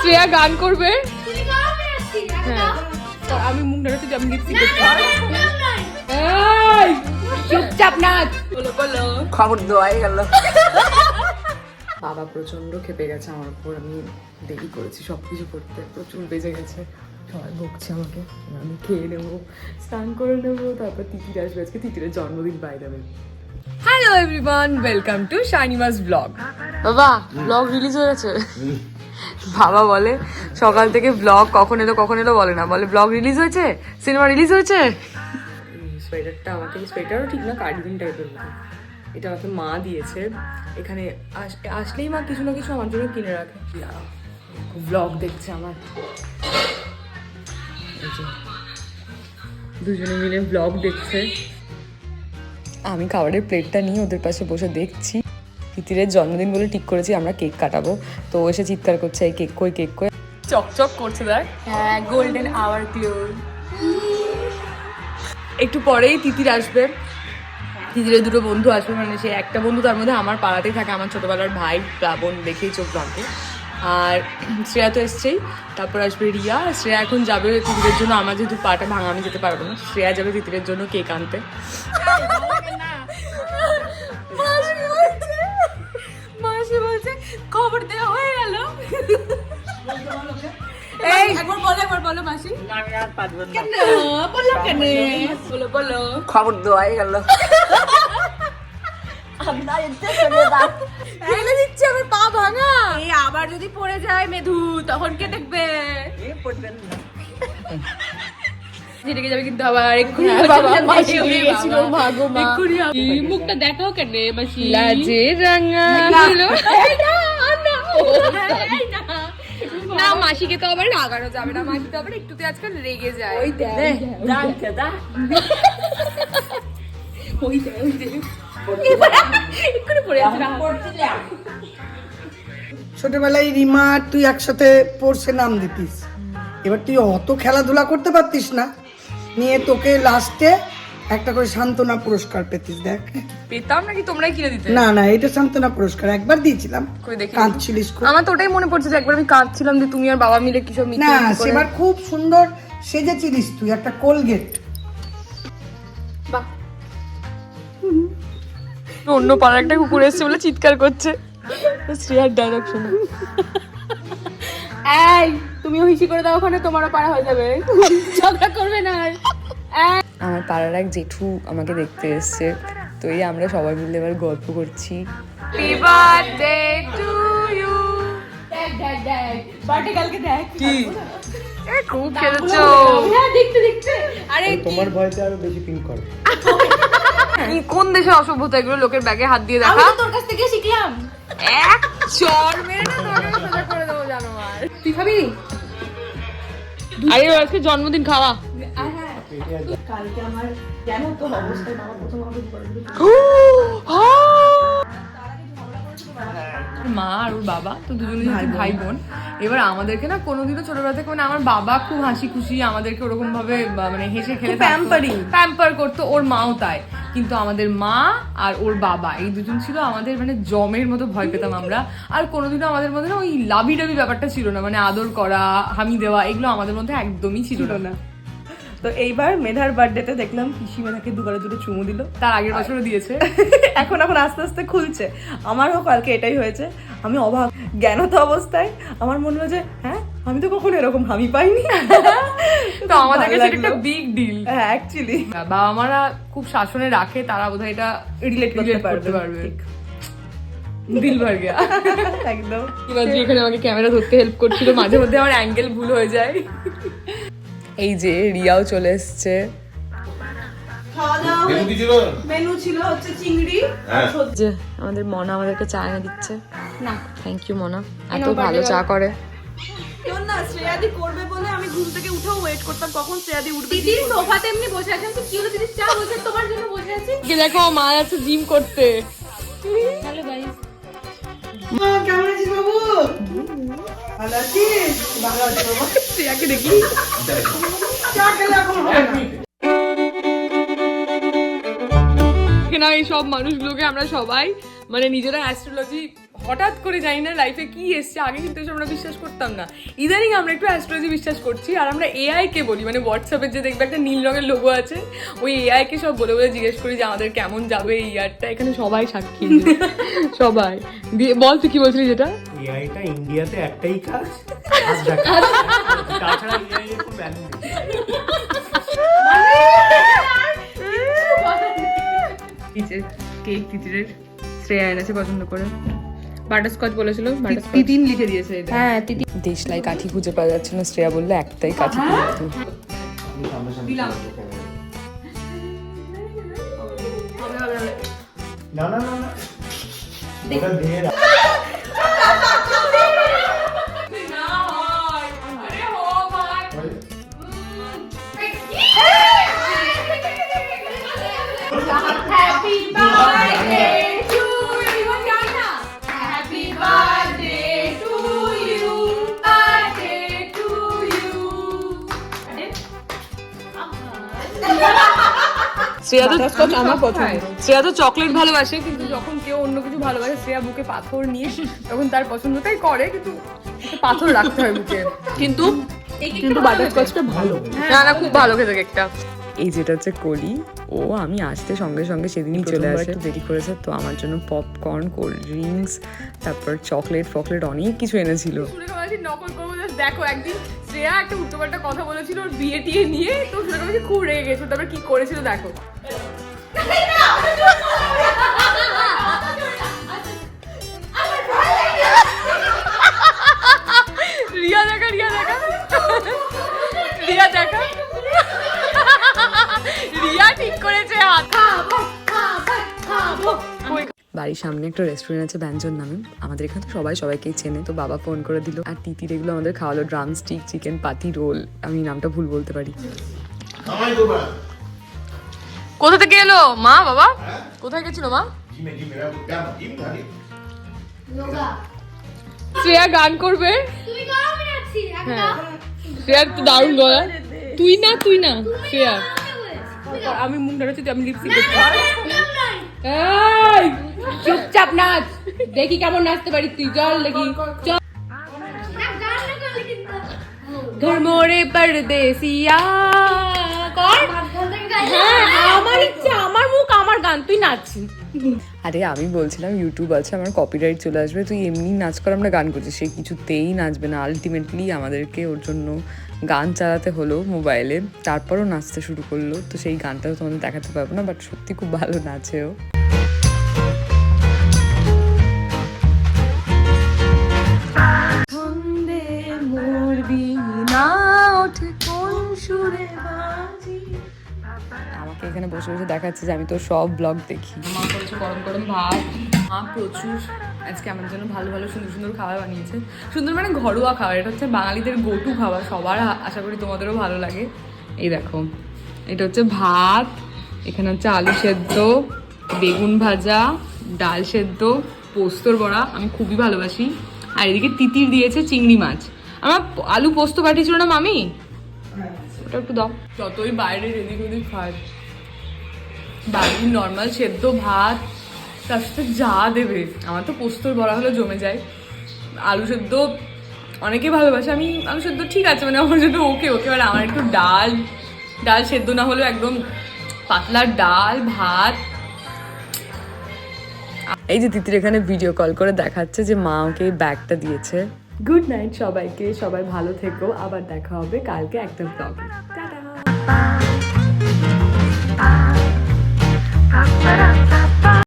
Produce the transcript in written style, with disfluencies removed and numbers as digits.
শ্রেয়া গান করবে, আমি মুখ নাড়াতে আমি লিপসিং করতে। চুপচাপ নাচ। বলো বলো, খবর দেওয়াই গেল। বাবা প্রচন্ড খেপে গেছে আমার উপর, আমি দেরি করেছি সবকিছু করতে, প্রচুর বেজে গেছে, সবাই বকছে আমাকে। আমি খেয়ে নেবো, স্নান করে নেবো, তারপর তিতির আসবে, আজকে তিতিরের জন্মদিন by the way. Hello everyone, welcome to Shinimas blog. বাবা ব্লগ রিলিজ হয়ে গেছে। বাবা বলে সকাল থেকে ব্লগ কখন এলো বলে না, বলে ব্লগ রিলিজ হয়েছে, সিনেমা রিলিজ হয়েছে। সোয়েটারটা আমাকে, সোয়েটারও ঠিক না, কার্ডিগান টাইপের, এটা আমাকে মা দিয়েছে। এখানে আসলেই মা কিছু না কিছু আমার জন্য কিনে রাখে। ব্লগ দেখছে আমার, দুজনে মিলে ব্লগ দেখছে। আমি খাবারের প্লেটটা নিয়ে ওদের পাশে বসে দেখছি। তিতিরের জন্মদিন বলে ঠিক করেছি আমরা কেক কাটাবো, তো এসে চিৎকার করছে এই কেক কই, কেক কই, চকচক করছে দেখ। হ্যাঁ, গোল্ডেন আওয়ার ক্লোজ। একটু পরেই তিতির আসবে, তিতিরের দুটো বন্ধু আসবে, মানে সে একটা বন্ধু তার মধ্যে আমার পাড়াতেই থাকে, আমার ছোটবেলার ভাই প্লাবন, দেখেই চোখ ভাঙে। আর শ্রেয়া তো এসছেই, তারপর আসবে রিয়া। শ্রেয়া এখন যাবে তিতিরের জন্য, আমার যেহেতু পাটা ভাঙা আমি যেতে পারবো না, শ্রেয়া যাবে তিতিরের জন্য কেক আনতে। মাসি বলছে খবর দেওয়া হয়ে গেল। এই একবার বলো মাসি। কেন বলো, কেন বলো বলো, খবর দেওয়াই গেল। ফেলে দিচ্ছে আমার পা ভাঙা, এই আবার যদি পড়ে যায় মেধু তখন কে দেখবে? যেটাকে যাবে কিন্তু আবার এক্ষুনি মুখটা দেখাও কেন মাসি, লাজে রাঙা না। মাসিকে তো আবার রাগানো যাবে না, মাসি তো আবার একটুতে আজকাল রেগে যায়। ছোটবেলায় রিমা তুই একসাথে পড়ছে নাম দিতিস, এবার তুই অত খেলাধুলা করতে পারতিস না, নিয়ে তোকে লাস্টে একটা করে সান্ত্বনা পুরস্কার পেতিস। দেখ পেতাম নাকি তোমরাই কিনে দিতে? না না, এটা সান্ত্বনা পুরস্কার একবার দিয়েছিলাম, কাঁদছিলিস খুব। আমার তো ওটাই মনে পড়ছে যে একবার আমি কাঁদছিলাম যে তুমি আর বাবা মিলে কিসব মিথ্যে না, মিথ্যে করে। সেবার খুব সুন্দর সেজেছিলিস তুই, একটা কোলগেট। বাহ, অন্য পাড়ার একটা কুকুর এসছে বলে চিৎকার করছে। শ্রেয়ার ডায়লগ শোনো। এই তুমিও হিসি করে দাও, ওখানে তোমারও পাড়া হয়ে যাবে, ঝগড়া করবে না। আমার পাড়ার এক জেঠু আমাকে দেখতে এসছে, তো এই আমরা সবাই মিলে এবার গল্প করছি। Happy birthday to you. Birthday কালকে দেখ কি খুব খেলেছো। হ্যাঁ দেখতে দেখতে। আরে তোমার ভয়তে আরো বেশি পিঙ্ক করে। কোন দেশে অসভ্যতা এগুলো, লোকের ব্যাগে হাত দিয়ে দেখা। আমি তোর কাছ থেকে শিখলাম, এক চড় মেরে না তোকে সোজা করে দেবো জানোয়ার। তুই খাবি? আরে আজকে জন্মদিন খাওয়া। কালকে আমার জানো তো অবস্থায় বাবা প্রথম মা আর ওর বাবা তো দুজনে ভাই বোন। এবার আমাদেরকে না কোনোদিনও ছোটবেলা থেকে, মানে আমার বাবা খুব হাসি খুশি আমাদেরকে ওরকম ভাবে মানে হেসে খেলে প্যাম্পার করতো, ওর মাও তাই। কিন্তু আমাদের মা আর ওর বাবা এই দুজন ছিল আমাদের মানে জমের মতো ভয় পেতাম আমরা। আর কোনোদিনও আমাদের মধ্যে না ওই লাভি ডাবি ব্যাপারটা ছিল না, মানে আদর করা হামি দেওয়া এগুলো আমাদের মধ্যে একদমই ছিল না। তো এইবার মেধার বার্থডেতে দেখলাম পিসি মেধাকে দুবারে দুটো চুমু দিল, তার আগের বছরও দিয়েছে। এখন আস্তে আস্তে খুলছে। আমারও কালকে এটাই হয়েছে, আমি অবাক জ্ঞানত অবস্থায়। আমার মনে হলো যে হ্যাঁ আমি তো কখনো এরকম হামি পাইনি। তো আমাদের কাছে এটা একটা বিগ ডিল। হ্যাঁ অ্যাকচুয়ালি বাবা মারা খুব শাসনে রাখে, তারা বোধহয় এটা রিলেট করতে পারবে। দিল ভর গিয়া একদম। এবার এখানে আমাকে ক্যামেরা ধরতে হেল্প করছিল, মাঝে মধ্যে আমার অ্যাঙ্গেল ভুল হয়ে যায়। এই যে রিয়াও চলে এসছে। মেনু ছিল হচ্ছে চিংড়ি, যে আমাদের মনা আমাদেরকে চা এনে দিচ্ছে। না থ্যাংক ইউ মনা, এত ভালো চা করে। কেউ না শ্রেয়াদি করবে বলে আমি ঘুম থেকে উঠেও ওয়েট করতাম কখন শ্রেয়াদি উঠবে। দিদির সোফাতে এমনি বসে আছেন, তো কি হলো দিদি চা বসে তোমার জন্য বসে আছি। কি দেখো মা যাচ্ছে জিম করতে। হ্যালো গাইস, মা কেমন আছিস বাবু? ভালো আছিস? ভালো আছি বাবা। শ্রেয়াকে দেখি চা খেলে এখন হবে না। এখানে এই সব মানুষগুলোকে আমরা সবাই মানে নিজেরা অ্যাস্ট্রোলজি হঠাৎ করে জানি না লাইফে কি এসছে, আগে কিন্তু এসব আমরা বিশ্বাস করতাম না। ইদানিং আমরা একটু অ্যাস্ট্রোলজি বিশ্বাস করছি, আর আমরা এআই কে বলি, মানে হোয়াটসঅ্যাপের যে দেখবে একটা নীল রঙের লোগো আছে, ওই এআই কে সব বলে বলে জিজ্ঞেস করি যে আমাদের কেমন যাবে এই ইয়ারটা। এখানে সবাই সাক্ষী, সবাই। দিয়ে বল তুই কি বলছিলি যেটা? এআইটা ইন্ডিয়াতে একটাই কাজ, হাত দেখা। তাছাড়া এআই এর কোনো ভ্যালু নেই। কেক তিতিরের শ্রেয়া এনেছে পছন্দ করে, বাটারস্কচ বলেছিল, তিতিন লিখে দিয়েছে এটা। হ্যাঁ তিতি। দেশলাই কাঠি খুঁজে পাওয়া যাচ্ছে না, শ্রেয়া বললো একটাই কাঠি কিন্তু। না না না না, ওটা দিয়ে রাখ। Happy birthday to you, Jana. Happy birthday to you. Birthday to you. Shreya তো আমার পছন্দ, শ্রেয়া তো চকলেট ভালোবাসে, কিন্তু যখন কেউ অন্য কিছু ভালোবাসে, শ্রেয়া বুকে পাথর নিয়ে তখন তার পছন্দটাই করে, কিন্তু একটা পাথর রাখতে হয় বুকে। কিন্তু বাটারস্কচটা ভালো, না না খুব ভালো খেতে কেকটা। এই যেটা হচ্ছে কলি, ও আমি আসতে সঙ্গে সঙ্গে সেদিনই চলে আসে, দেরি করেছে তো আমার জন্য পপকর্ন, কোল্ড ড্রিঙ্কস, তারপর চকলেট ফকলেট অনেক কিছু এনেছিল। নকল করবো, দেখো একদিন শ্রেয়া একটা উল্টোপাল্টা কথা বলেছিল ওর বিয়ে টিয়ে নিয়ে, তো সেটা খুব রেগে গেছিল, তারপর কি করেছিল দেখো। রিয়া দেখা, রিয়া দেখা, রিয়া দেখা, রিয়া ঠিক করেছে হাত। বাড়ির সামনে একটা রেস্টুরেন্ট আছে ব্যঞ্জন নামে, আমাদের এখানে তো সবাই সবাইকেই চেনে, তো বাবা ফোন করে দিল, আর তিতির এগুলো আমাদের খাওয়ালো, ড্রাম স্টিক, চিকেন পাতি রোল, আমি নামটা ভুল বলতে পারি। কোথা থেকে এলো মা? বাবা কোথায় গেছিল মা? শ্রেয়া গান করবে, তুমি গাও, আমি নাচছি। হ্যাঁ শ্রেয়ার তো দারুণ গলা। তুই না শ্রেয়া, আমি মুখ ধরেছি, আমি লিপস্টিক করছি। এই চুপচাপ নাচ, দেখি কেমন নাচতে পারিস তুই, চল দেখি, চল। ঘর মোরে পরদেসিয়া কর। হ্যাঁ আমার ইচ্ছা, আমার মুখ আমার গান, তুই নাচছিস। আরে আমি বলছিলাম ইউটিউব আছে, আমার কপিরাইট চলে আসবে, তুই এমনি নাচ কর, আমরা গান করছি, সে কিছুতেই নাচবে না। আলটিমেটলি আমাদেরকে ওর জন্য গান চালাতে হলো মোবাইলে, তারপরও নাচতে শুরু করলো, তো সেই গানটা তোমাদের দেখাতে পারবো না, বাট সত্যি খুব ভালো নাচেও। আমাকে এখানে বসে বসে দেখাচ্ছে যে আমি তো সব ব্লগ দেখি। মা করেছে গরম গরম ভাত, মা প্রচুর আজকে আমার জন্য ভালো ভালো সুন্দর সুন্দর খাবার বানিয়েছে। সুন্দর মানে ঘরোয়া খাবার, এটা হচ্ছে বাঙালিদের গোটু খাবার, সবার আশা করি তোমাদেরও ভালো লাগে। এই দেখো, এটা হচ্ছে ভাত, এখানে হচ্ছে আলু সেদ্ধ, বেগুন ভাজা, ডাল সেদ্ধ, পোস্তর বড়া, আমি খুবই ভালোবাসি, আর এদিকে তিতির দিয়েছে চিংড়ি মাছ। আমার আলু পোস্ত পাঠিয়েছিল না মামি, ওটা একটু দাও। যতই বাইরে এদিক ওদিক খায়, বাড়ির নর্মাল সেদ্ধ ভাত তার সাথে যা দেবে, আমার তো পোস্তর বড়া হলে জমে যায়। আলু সেদ্ধ অনেকে ভালোবাসে, আমি আলু সেদ্ধ ঠিক আছে, মানে আমার জন্য ওকে, আর আমার একটু ডাল সেদ্ধ না হলেও একদম পাতলা ডাল ভাত। এই যে তিতির এখানে ভিডিও কল করে দেখাচ্ছে যে মা ওকে এই ব্যাগটা দিয়েছে। গুড নাইট সবাইকে, সবাই ভালো থেকো, আবার দেখা হবে কালকে একটা ব্লগে। টাটা।